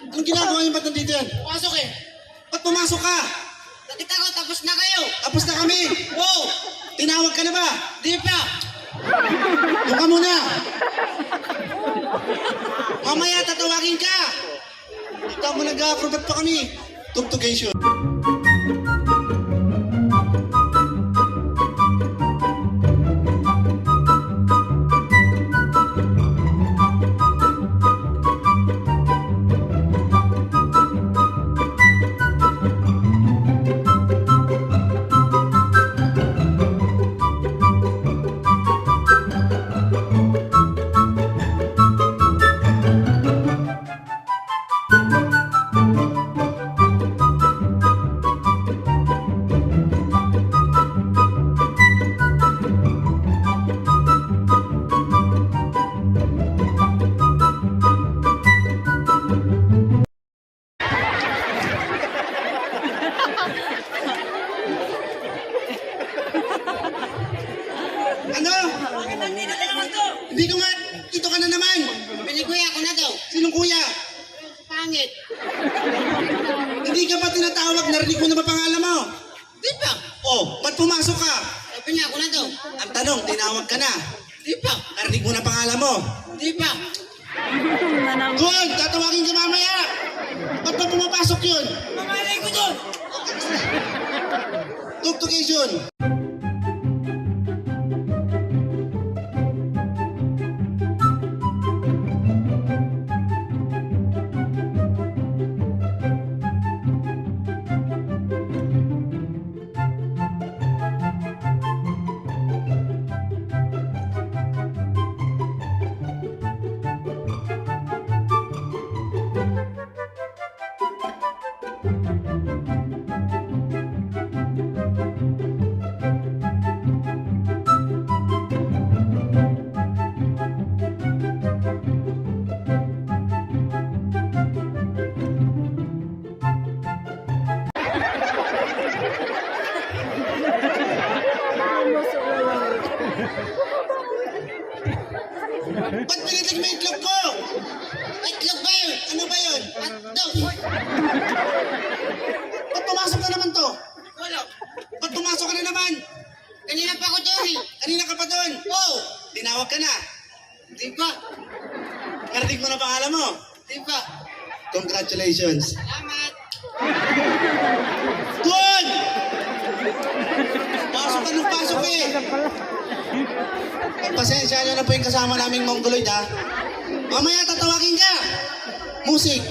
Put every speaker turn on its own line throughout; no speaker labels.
Anong ginagawa niyo? Ba't nandito yan?
Pasok eh.
Ba't pumasok ka?
Nakita ko, tapos na kayo.
Tapos na kami.
Wow!
Tinawag ka na ba?
Di pa.
Doon ka muna. Mamaya tatawagin ka. Ikaw mo nag-acrobat pa kami. Tugtugation. Ano?
Bakit nandito ka naman to?
Hindi ko nga. Ito ka na naman.
Piniguya ko na daw.
Sinong kuya?
Pangit.
Hindi ka ba tinatawag? Narinig mo na ba pangalan mo?
Di pa.
Oh, ba't pumasok ka?
Sabi niya ako na daw.
Ang tanong, tinawag ka na.
Di pa.
Narinig mo na pangalan mo.
Di pa.
Good! Tatawagin ka mamaya! Ba't ba pumapasok yun?
Mamalay ko doon.
Tugtugation! Ba't pinitig mo itlog ko?
Itlog ba yun?
Ano ba yun?
Hotdog.
Ba't pumasok ka naman to?
Wala.
Ba't pumasok ka na naman?
Kanina pa ako doon eh.
Kanina ka pa doon.
Wow!
Tinawag ka na.
Di pa.
Narinig mo na pangalan mo.
Di pa.
Congratulations.
Salamat.
Good! Pasok ka ng pasok eh. Pasensya nyo na po yung kasama naming Mongoloid ha. Mamaya tatawagin ka. Music.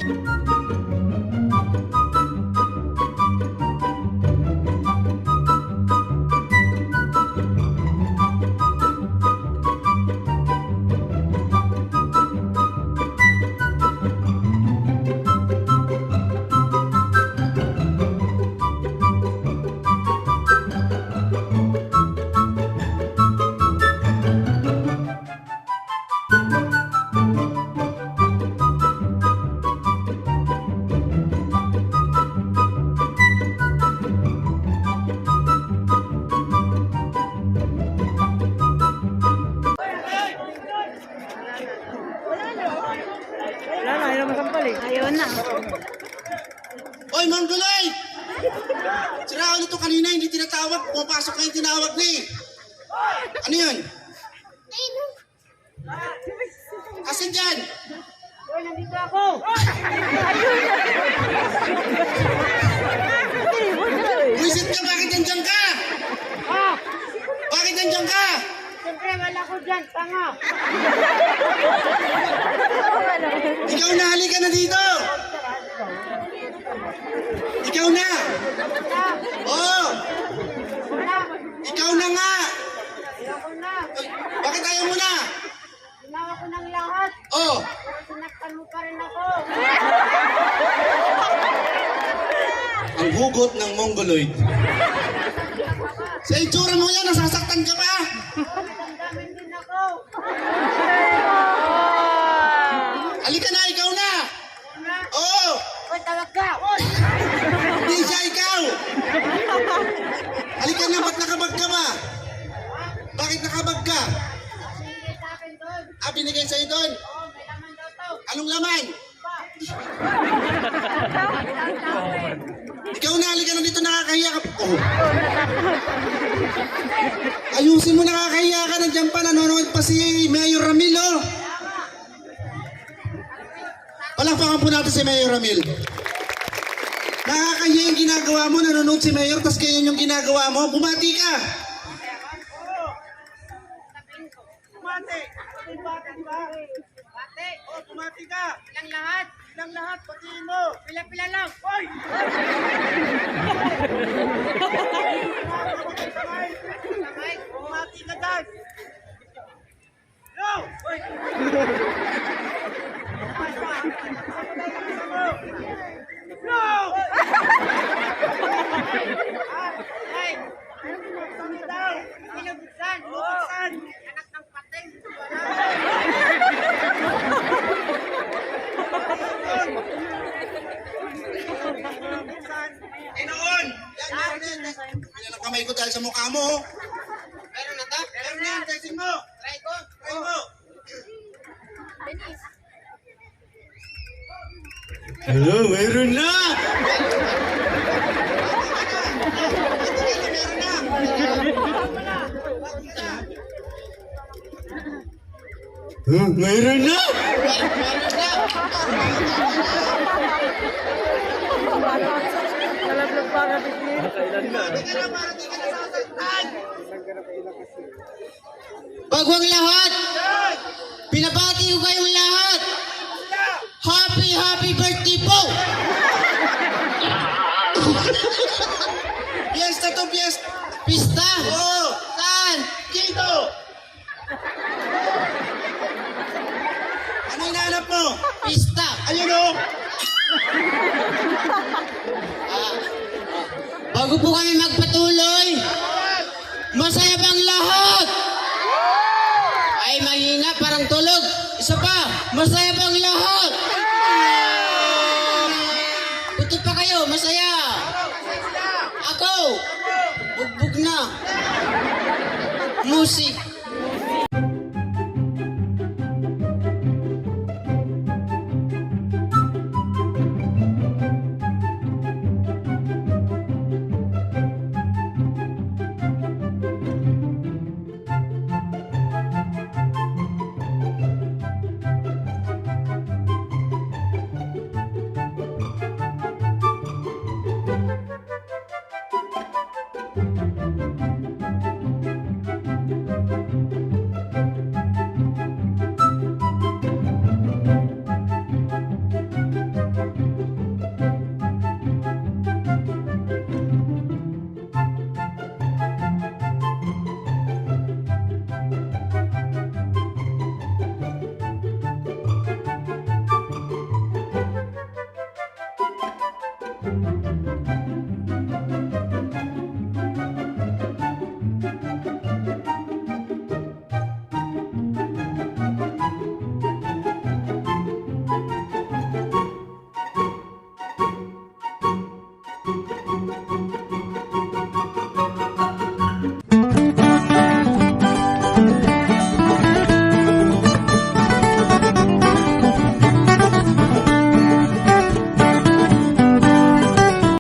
Wala na, ayaw masampal eh. Ayaw na.
Oy, Mongoloid! Sira ulit to kanina, hindi tinatawag. Pumapasok na yung tinawag na eh. Ano yun? Asan dyan?
Hoy, nandito ako!
Buisit ka, bakit nandyan ka?
Ah!
Bakit nandyan ka?
Siyempre, wala ko dyan, tanga!
Ikaw na, halika na dito! Ikaw na! Oo!
Wala!
Ikaw na nga!
Ayaw ko na!
Ay, bakit ayaw mo na?
Ginawa ko ng lahat!
Oo!
Pero sinaktan mo pa rin ako!
Ang hugot ng Mongoloid. Sa itsura mo yan, nasasaktan ka pa!
Damdamin din ako!
Halika na, ikaw na!
Una!
Oo!
Hoy, tawag ka! Hoy!
Hindi siya ikaw! Halika na, ba't nakabag ka ba? Bakit nakabag ka?
Hindi sa akin doon!
Ah, binigay sa'yo doon. Anong laman? Ikaw na, halika na dito, nakakahiya ka. Oh. Ayusin mo, nakakahiya ka. Nandiyan pa, nanonood pa si Mayor Ramil, oh. Palakpakan po natin si Mayor Ramil. Nakakahiya yung ginagawa mo, nanonood si Mayor, tapos ganyan yung ginagawa mo. Bumati ka.
Bumati! Bumati ba? Bumati! Oh, bumati ka!
Ilang lahat?
Ilang lahat, batiin mo!
Pila-pila lang.
Hoy!
Sakay.
Bumati ka dyan! Yo! Hoy! Yo!
Ay,
Sabi daw!
pinabuksan.
Buksan!
Anak ng pateng.
Buksan!
Inoon! Yan. Yan ang kamay ko dahil sa mukha mo, oh.
Meron na to?
Meron na, testing mo.
Try ko.
Try mo. Hello, meron na! Meron na!
Nalaglag pa ka, Bisnit.
Bago ang lahat, pinabati ko kayong lahat. Happy birthday po!
Fiesta to, fiesta!
Pista!
Oh!
Saan?
Dito! Ano hinahanap mo?
Pista!
Ayun, oh!
Bago po kami magpatuloy, masaya bang lahat? Ay, mahina, parang tulog. Isa pa, masaya bang lahat? Buti pa kayo, masaya. Ako, bugbog na. Musik.